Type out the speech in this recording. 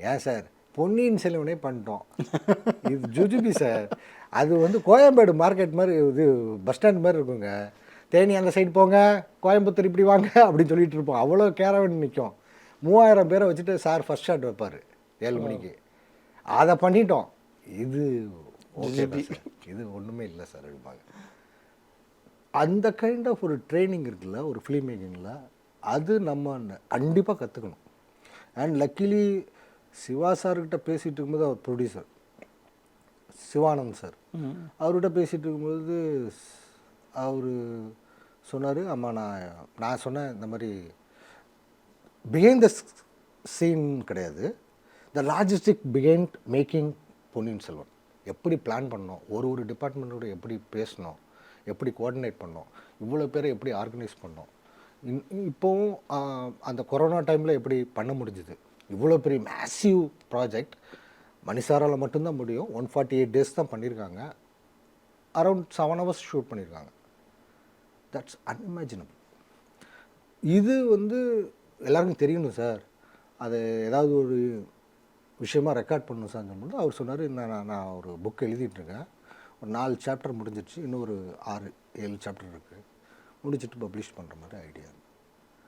ஏன் சார் பொன்னியின் செல்வனே பண்ணிட்டோம், இது ஜுஜுபி சார். அது வந்து கோயம்பேடு மார்க்கெட் மாதிரி, இது பஸ் ஸ்டாண்ட் மாதிரி இருக்குங்க. தேனி அந்த சைடு போங்க, கோயம்புத்தூர் இப்படி வாங்க அப்படின்னு சொல்லிட்டு இருப்போம். அவ்வளோ கேரவன் நிற்கும். 3000 பேரை வச்சுட்டு சார் ஃபர்ஸ்ட் ஷாட் வைப்பார் 7 மணிக்கு. அதை பண்ணிட்டோம், இது ஓகே சார், இது ஒன்றுமே இல்லை சார் அப்படிம்பாங்க. அந்த கைண்ட் ஆஃப் ஒரு ட்ரைனிங் இருக்குல்ல ஒரு ஃபிலிம் மேக்கிங்கில், அது நம்ம கண்டிப்பாக கற்றுக்கணும். அண்ட் லக்கிலி சிவா சார்கிட்ட பேசிகிட்டு இருக்கும்போது, அவர் ப்ரொடியூசர் சிவானந்த் சார், அவர்கிட்ட பேசிகிட்டு இருக்கும்போது அவர் சொன்னார், ஆமாம் நான் சொன்னேன் இந்த மாதிரி பிஹைண்ட் த சீன் கிடையாது, த logistic behind making Ponniyin Selvan. எப்படி பிளான் பண்ணோம், ஒரு டிபார்ட்மெண்ட்டோட எப்படி பேசணும், எப்படி கோஆர்டினேட் பண்ணோம், இவ்வளோ பேரை எப்படி ஆர்கனைஸ் பண்ணோம், இப்போவும் அந்த கொரோனா டைமில் எப்படி பண்ண முடிஞ்சுது. இவ்வளோ பெரிய மேசிவ் ப்ராஜெக்ட் மணிசாரால் மட்டும்தான் முடியும். 148 days தான் பண்ணியிருக்காங்க. அரவுண்ட் 7 hours ஷூட் பண்ணியிருக்காங்க. That's unimaginable. இது வந்து எல்லாருக்கும் தெரியணும் சார், அது ஏதாவது ஒரு விஷயமாக ரெக்கார்ட் பண்ணணும் சார் சொல்லும்போது அவர் சொன்னார், நான் ஒரு புக் எழுதிட்டுருக்கேன், ஒரு 4 chapter முடிஞ்சிடுச்சு, இன்னும் ஒரு 6-7 chapter இருக்குது, முடிச்சுட்டு பப்ளிஷ் பண்ணுற மாதிரி ஐடியா.